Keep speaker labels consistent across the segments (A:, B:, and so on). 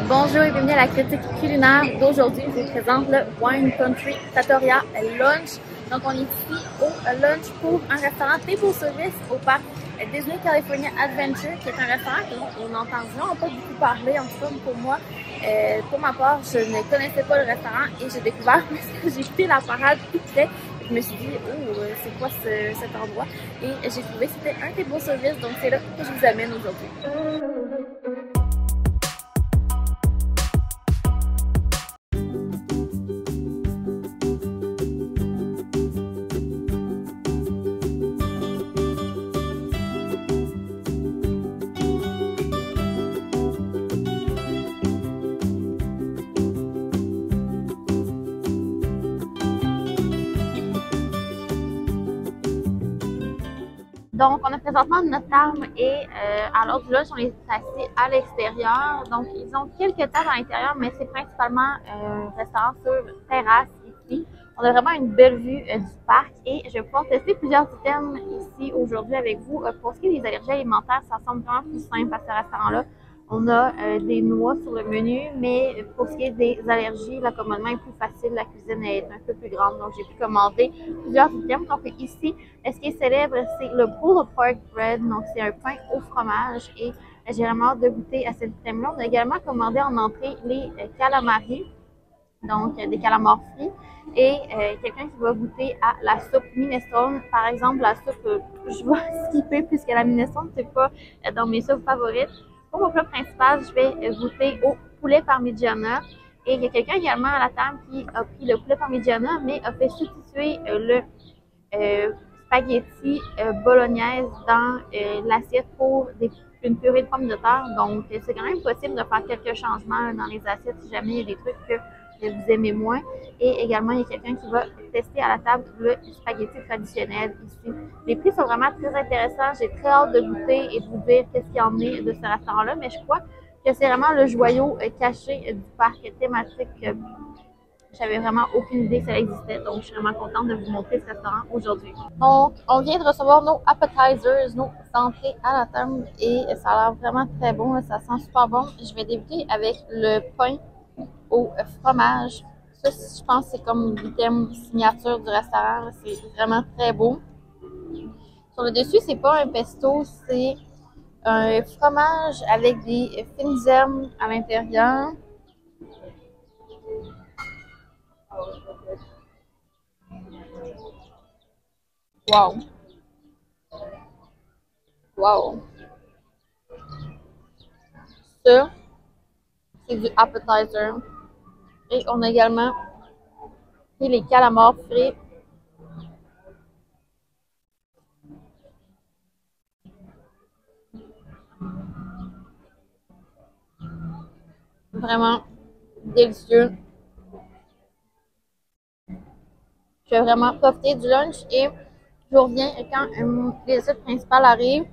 A: Bonjour et bienvenue à la critique culinaire d'aujourd'hui. Je vous présente le Wine Country Trattoria Lunch. Donc on est ici au lunch pour un restaurant table service au parc Disney California Adventure, qui est un restaurant que on n'entend vraiment pas beaucoup parler, en tout cas pour moi. Pour ma part, je ne connaissais pas le restaurant et j'ai découvert parce que j'ai écouté la parade tout près. Je me suis dit, oh, c'est quoi cet endroit? Et j'ai trouvé que c'était un table service, donc c'est là que je vous amène aujourd'hui. Donc, on a présentement notre table et à l'autre du lunch, on est assis à l'extérieur. Donc, ils ont quelques tables à l'intérieur, mais c'est principalement un restaurant sur terrasse ici. On a vraiment une belle vue du parc et je vais pouvoir tester plusieurs items ici aujourd'hui avec vous. Pour ce qui est des allergies alimentaires, ça semble vraiment plus simple à ce restaurant-là. On a des noix sur le menu, mais pour ce qui est des allergies, l'accommodement est plus facile, la cuisine est un peu plus grande, donc j'ai pu commander plusieurs items. Donc ici, ce qui est célèbre, c'est le pulled pork bread, donc c'est un pain au fromage et j'ai vraiment hâte de goûter à cet item-là. On a également commandé en entrée les calamari, donc des calamars frits, et quelqu'un qui va goûter à la soupe minestrone. Par exemple, la soupe, je vais skipper puisque la minestrone, c'est pas dans mes soupes favorites. Pour mon plat principal, je vais goûter au poulet parmigiana. Et il y a quelqu'un également à la table qui a pris le poulet parmigiana, mais a fait substituer le spaghetti bolognaise dans l'assiette pour une purée de pommes de terre. Donc, c'est quand même possible de faire quelques changements dans les assiettes si jamais il y a des trucs que vous aimez moins. Et également, il y a quelqu'un qui va tester à la table le spaghetti traditionnel ici. Les prix sont vraiment très intéressants. J'ai très hâte de goûter et de vous dire qu'est-ce qu'il y en est de ce restaurant-là. Mais je crois que c'est vraiment le joyau caché du parc thématique. J'avais vraiment aucune idée que ça existait. Donc, je suis vraiment contente de vous montrer ce restaurant aujourd'hui. Donc, on vient de recevoir nos appetizers, nos entrées à la table. Et ça a l'air vraiment très bon. Ça sent super bon. Je vais débuter avec le pain au fromage. Ça, je pense que c'est comme l'item signature du restaurant. C'est vraiment très beau. Sur le dessus, c'est pas un pesto, c'est un fromage avec des fines herbes à l'intérieur. Wow! Wow! Ça, c'est du appetizer. Et on a également pris les calamars frits. Vraiment délicieux. Je vais vraiment profiter du lunch et je reviens quand les assiettes principales arrivent.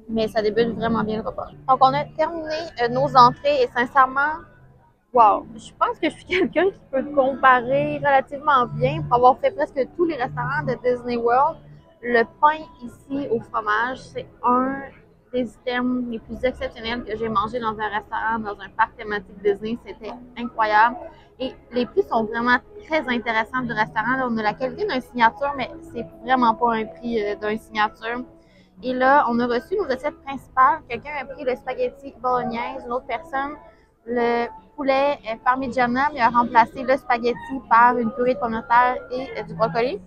A: Mais ça débute vraiment bien le repas. Donc, on a terminé nos entrées et sincèrement, wow! Je pense que je suis quelqu'un qui peut comparer relativement bien pour avoir fait presque tous les restaurants de Disney World. Le pain ici au fromage, c'est un des items les plus exceptionnels que j'ai mangé dans un restaurant, dans un parc thématique Disney. C'était incroyable. Et les prix sont vraiment très intéressants du restaurant. Là, on a la qualité d'un signature, mais c'est vraiment pas un prix d'un signature. Et là, on a reçu nos assiettes principales. Quelqu'un a pris le spaghetti bolognaise, une autre personne le poulet parmigiana, mais a remplacé le spaghetti par une purée de pommes de terre et du brocoli.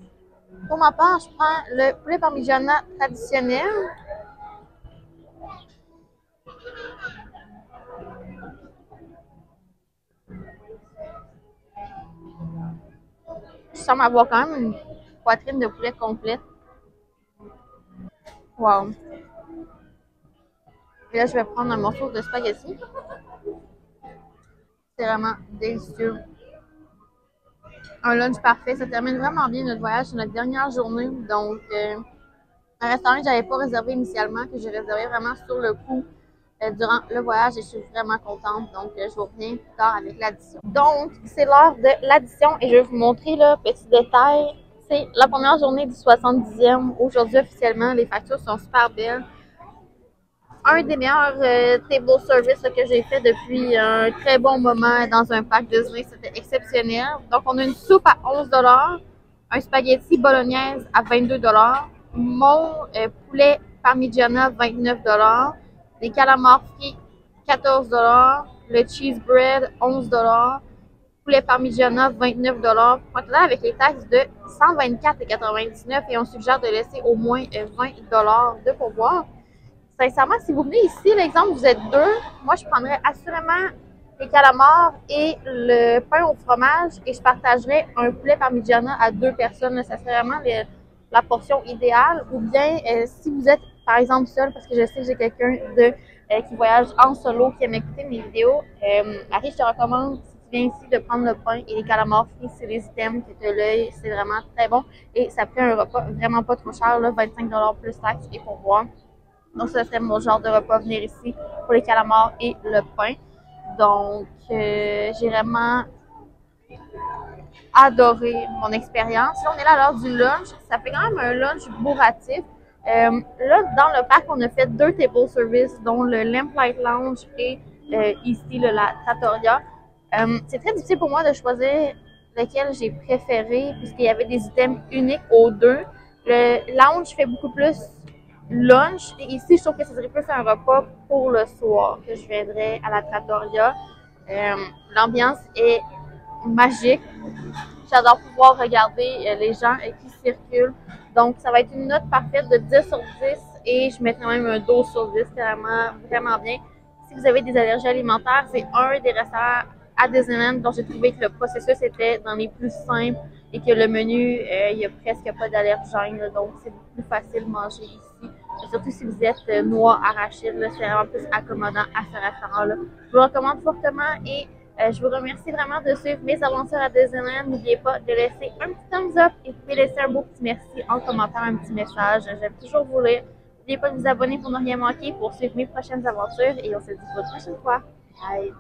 A: Pour ma part, je prends le poulet parmigiana traditionnel. Je semble avoir quand même une poitrine de poulet complète. Wow! Et là, je vais prendre un morceau de spaghetti. C'est vraiment délicieux. Un lunch parfait. Ça termine vraiment bien notre voyage. C'est notre dernière journée. Donc, un restaurant que je n'avais pas réservé initialement, que j'ai réservé vraiment sur le coup durant le voyage et je suis vraiment contente. Donc, je vous reviens plus tard avec l'addition. Donc, c'est l'heure de l'addition et je vais vous montrer le petit détail. C'est la première journée du 70e. Aujourd'hui, officiellement, les factures sont super belles. un des meilleurs table service que j'ai fait depuis un très bon moment dans un parc Disney. C'était exceptionnel. Donc, on a une soupe à 11 un spaghetti bolognaise à 22 mon poulet parmigiana 29 les calamars frits 14 le cheese bread 11 poulet parmigiana 29 pour un total avec les taxes de 124,99 et on suggère de laisser au moins 20 de pourboire. Sincèrement, si vous venez ici, l'exemple, vous êtes deux, moi je prendrais assurément les calamars et le pain au fromage et je partagerais un poulet parmigiana à deux personnes. Ça serait vraiment la portion idéale. Ou bien, si vous êtes par exemple seul, parce que je sais que j'ai quelqu'un qui voyage en solo, qui aime écouter mes vidéos, Harry, je te recommande, si tu viens ici, de prendre le pain et les calamars frits, c'est les items que tu as l'œil, c'est vraiment très bon. Et ça fait un repas vraiment pas trop cher, là, 25 plus taxes et pourboire. Donc, ça serait mon genre de repas, venir ici pour les calamars et le pain. Donc, j'ai vraiment adoré mon expérience. Là, on est là à l'heure du lunch. Ça fait quand même un lunch bourratif. Là, dans le parc, on a fait 2 table service, dont le Lamplight Lounge et ici, la Trattoria. C'est très difficile pour moi de choisir lequel j'ai préféré, puisqu'il y avait des items uniques aux deux. Le lounge fait beaucoup plus lunch. Et ici, je trouve que ce serait plus un repas pour le soir que je viendrais à la Trattoria. L'ambiance est magique. J'adore pouvoir regarder les gens qui circulent. Donc, ça va être une note parfaite de 10 sur 10 et je mettrai même un 12 sur 10. C'est vraiment, vraiment bien. Si vous avez des allergies alimentaires, c'est un des restaurants à Disneyland dont j'ai trouvé que le processus était dans les plus simples et que le menu, il n'y a presque pas d'allergènes. Donc, c'est beaucoup plus facile de manger ici. Surtout si vous êtes noix arachide, c'est vraiment plus accommodant à ce restaurant-là. Je vous recommande fortement et je vous remercie vraiment de suivre mes aventures à Disneyland. N'oubliez pas de laisser un petit thumbs up et vous pouvez laisser un beau petit merci en commentaire, un petit message. J'aime toujours vous lire. N'oubliez pas de vous abonner pour ne rien manquer pour suivre mes prochaines aventures et on se dit pour la prochaine fois. Bye!